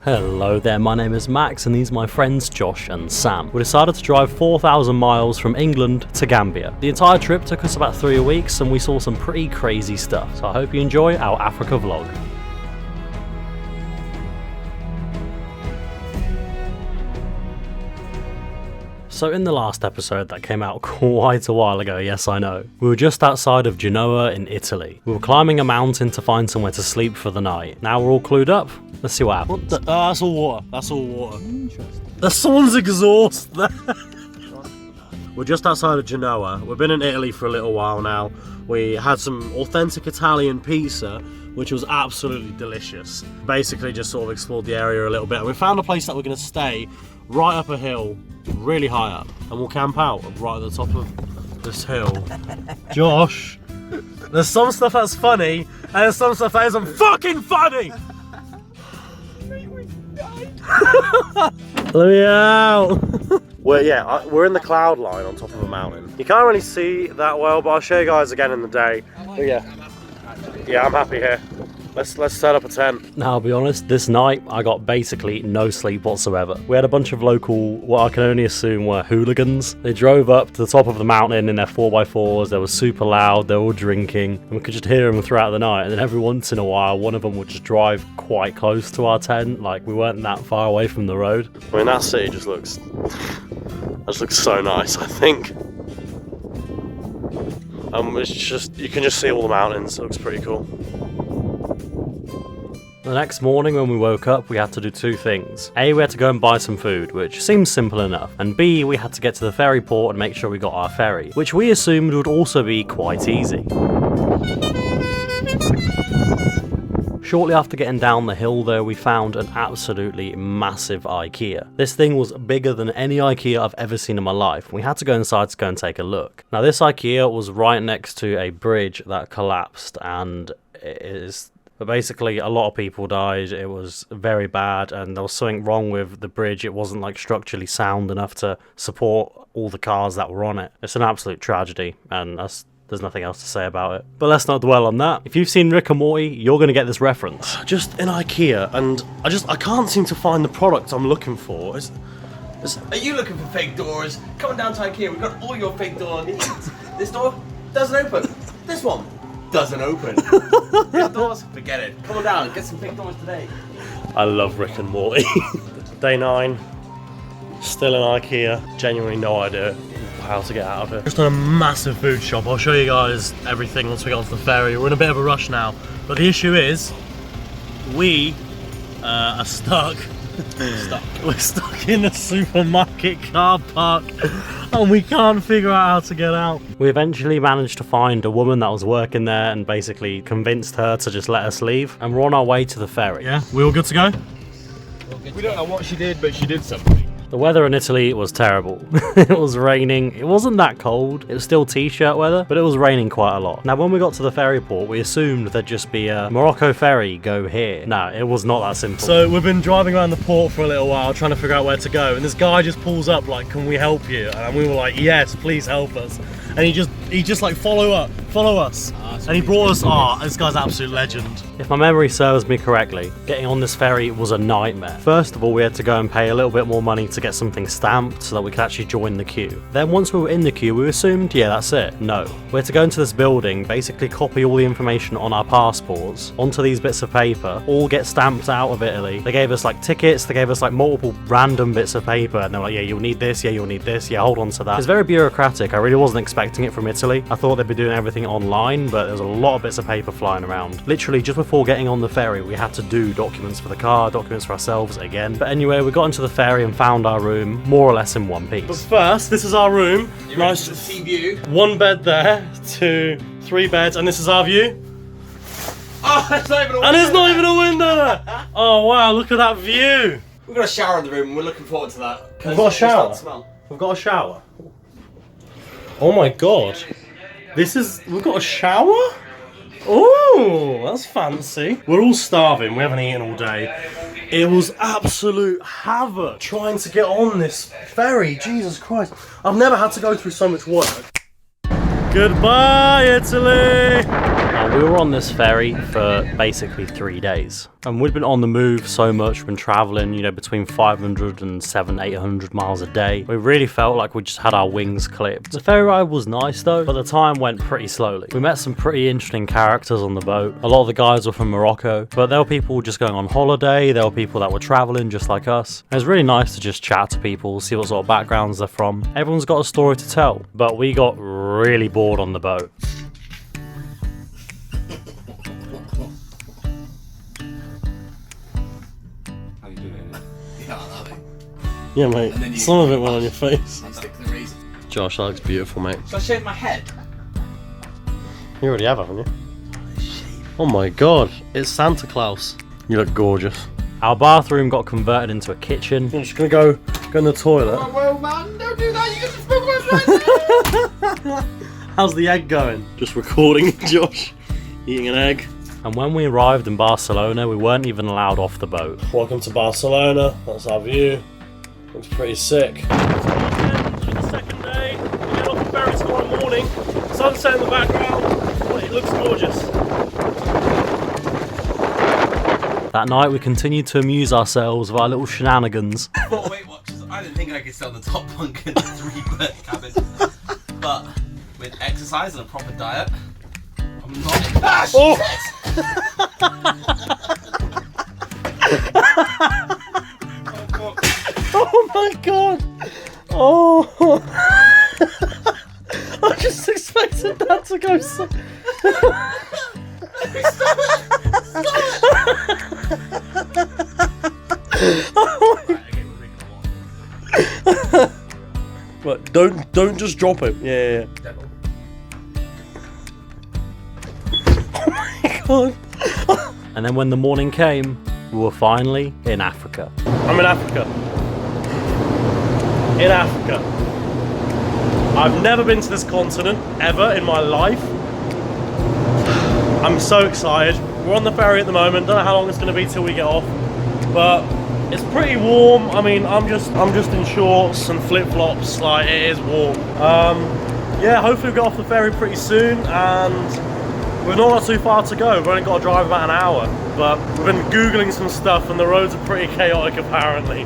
Hello there, my name is Max and these are my friends Josh and Sam. We decided to drive 4,000 miles from England to Gambia. The entire trip took us about 3 weeks and we saw some pretty crazy stuff, so I hope you enjoy our Africa vlog. So in the last episode that came out quite a while ago, yes I know, we were just outside of Genoa in Italy. We were climbing a mountain to find somewhere to sleep for the night. Now we're all clued up, let's see what happens. What the? Oh, that's all water, that's all water. Interesting. There's someone's exhaust there. We're just outside of Genoa. We've been in Italy for a little while now. We had some authentic Italian pizza, which was absolutely delicious. Basically just sort of explored the area a little bit. And we found a place that we're going to stay right up a hill, really high up, and we'll camp out right at the top of this hill. Josh, there's some stuff that's funny, and there's some stuff that isn't fucking funny! Let me out! We're in the cloud line on top of a mountain. You can't really see that well, but I'll show you guys again in the day. But yeah, I'm happy here. Let's set up a tent. Now, I'll be honest, this night I got basically no sleep whatsoever. We had a bunch of local, what I can only assume were hooligans. They drove up to the top of the mountain in their 4x4s. They were super loud, they were all drinking, and we could just hear them throughout the night. And then every once in a while, one of them would just drive quite close to our tent. Like, we weren't that far away from the road. I mean, that city just looks so nice, I think. It's just, you can just see all the mountains. It looks pretty cool. The next morning when we woke up, we had to do two things. A, we had to go and buy some food, which seems simple enough. And B, we had to get to the ferry port and make sure we got our ferry, which we assumed would also be quite easy. Shortly after getting down the hill though, we found an absolutely massive IKEA. This thing was bigger than any IKEA I've ever seen in my life. We had to go inside to go and take a look. Now this IKEA was right next to a bridge that collapsed, and but basically a lot of people died. It was very bad and there was something wrong with the bridge. It wasn't like structurally sound enough to support all the cars that were on it. It's an absolute tragedy and there's nothing else to say about it. But let's not dwell on that. If you've seen Rick and Morty, you're going to get this reference. Just in IKEA, and I can't seem to find the product I'm looking for. Are you looking for fake doors? Come on down to IKEA, we've got all your fake door needs. This door doesn't open. This one doesn't open. These doors, forget it. Come on down, get some fake doors today. I love Rick and Morty. Day 9, still in IKEA. Genuinely no idea how to get out of here. Just on a massive food shop. I'll show you guys everything once we get onto the ferry. We're in a bit of a rush now, but the issue is we are stuck. We're stuck in a supermarket car park and we can't figure out how to get out. We eventually managed to find a woman that was working there and basically convinced her to just let us leave, and we're on our way to the ferry. Yeah, we all good to go? We don't know what she did, but she did something. The weather in Italy was terrible. It was raining. It wasn't that cold. It was still t-shirt weather, but it was raining quite a lot. Now, when we got to the ferry port, we assumed there'd just be a Morocco ferry go here. No, it was not that simple. So we've been driving around the port for a little while, trying to figure out where to go. And this guy just pulls up like, "Can we help you?" And we were like, "Yes, please help us." And he just like, follow us. And he brought us, this guy's an absolute legend. If my memory serves me correctly, getting on this ferry was a nightmare. First of all, we had to go and pay a little bit more money to get something stamped so that we could actually join the queue. Then once we were in the queue, we assumed, yeah, that's it. No. We had to go into this building, basically copy all the information on our passports onto these bits of paper, all get stamped out of Italy. They gave us like tickets, they gave us like multiple random bits of paper, and they were like, yeah, you'll need this, yeah, you'll need this, yeah, hold on to that. It's very bureaucratic. I really wasn't expecting it from Italy. I thought they'd be doing everything online, but there's a lot of bits of paper flying around. Literally, just before getting on the ferry, we had to do documents for the car, documents for ourselves again. But anyway, we got into the ferry and found our room, more or less in one piece. But first, this is our room. Nice sea view. 1 bed there, 2, 3 beds, and this is our view. Oh, there's not even a window. And there's not even a window there. Oh wow, look at that view. We've got a shower in the room and we're looking forward to that. We've got a shower. We've got a shower. Oh my god. We've got a shower? Oh, that's fancy. We're all starving, we haven't eaten all day. It was absolute havoc trying to get on this ferry, Jesus Christ. I've never had to go through so much work. Goodbye, Italy! Now, we were on this ferry for basically 3 days. And we'd been on the move so much, we've been traveling, you know, between 500 and 800 miles a day. We really felt like we just had our wings clipped. The ferry ride was nice though, but the time went pretty slowly. We met some pretty interesting characters on the boat. A lot of the guys were from Morocco, but there were people just going on holiday, there were people that were traveling just like us. It was really nice to just chat to people, see what sort of backgrounds they're from. Everyone's got a story to tell, but we got really bored on the boat. Yeah, mate. Some of it went on your face. Josh, that looks beautiful, mate. Should I shave my head? You already have, haven't you? Oh my god, it's Santa Claus. You look gorgeous. Our bathroom got converted into a kitchen. I'm just gonna go in the toilet. Oh, well, man, don't do that. You get the smoke right. How's the egg going? Just recording Josh eating an egg. And when we arrived in Barcelona, we weren't even allowed off the boat. Welcome to Barcelona. That's our view. Looks pretty sick. The second day, we get off the ferry tomorrow morning. Sunset in the background. It looks gorgeous. That night, we continued to amuse ourselves with our little shenanigans. Oh, Weight Watchers, I didn't think I could sell the top bunk in a 3-berth cabin. But with exercise and a proper diet, I'm not. Ah, oh! Oh my god! Oh! I just expected that to go so. But don't just drop him. Yeah. Oh my god! And then when the morning came, we were finally in Africa. I'm in Africa. In Africa. I've never been to this continent ever in my life. I'm so excited. We're on the ferry at the moment. Don't know how long it's going to be till we get off, but it's pretty warm. I mean, I'm just in shorts and flip-flops. Like, it is warm. Yeah, hopefully we'll get off the ferry pretty soon, and we're not too far to go. We've only got to drive about an hour, but we've been Googling some stuff and the roads are pretty chaotic apparently.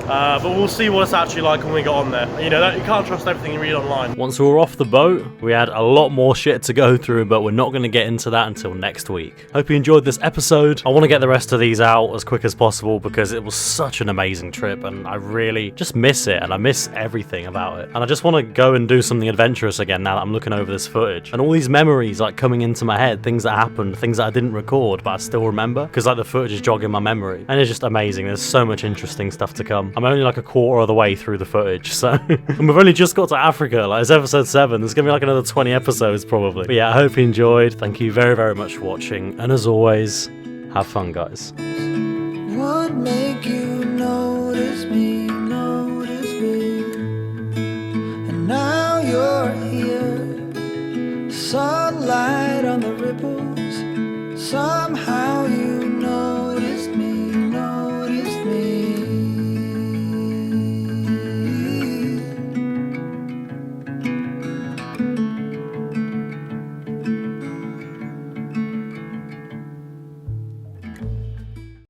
But we'll see what it's actually like when we get on there. You know, you can't trust everything you read online. Once we were off the boat, we had a lot more shit to go through, but we're not going to get into that until next week. Hope you enjoyed this episode. I want to get the rest of these out as quick as possible because it was such an amazing trip and I really just miss it and I miss everything about it. And I just want to go and do something adventurous again now that I'm looking over this footage. And all these memories like coming into my head, things that happened, things that I didn't record but I still remember because like the footage is jogging my memory. And it's just amazing. There's so much interesting stuff to come. I'm only like a quarter of the way through the footage, so and we've only just got to Africa. Like, it's episode 7. There's gonna be like another 20 episodes probably. But yeah, I hope you enjoyed. Thank you very, very much for watching, and as always, have fun, guys. What make you notice me, and now you're here.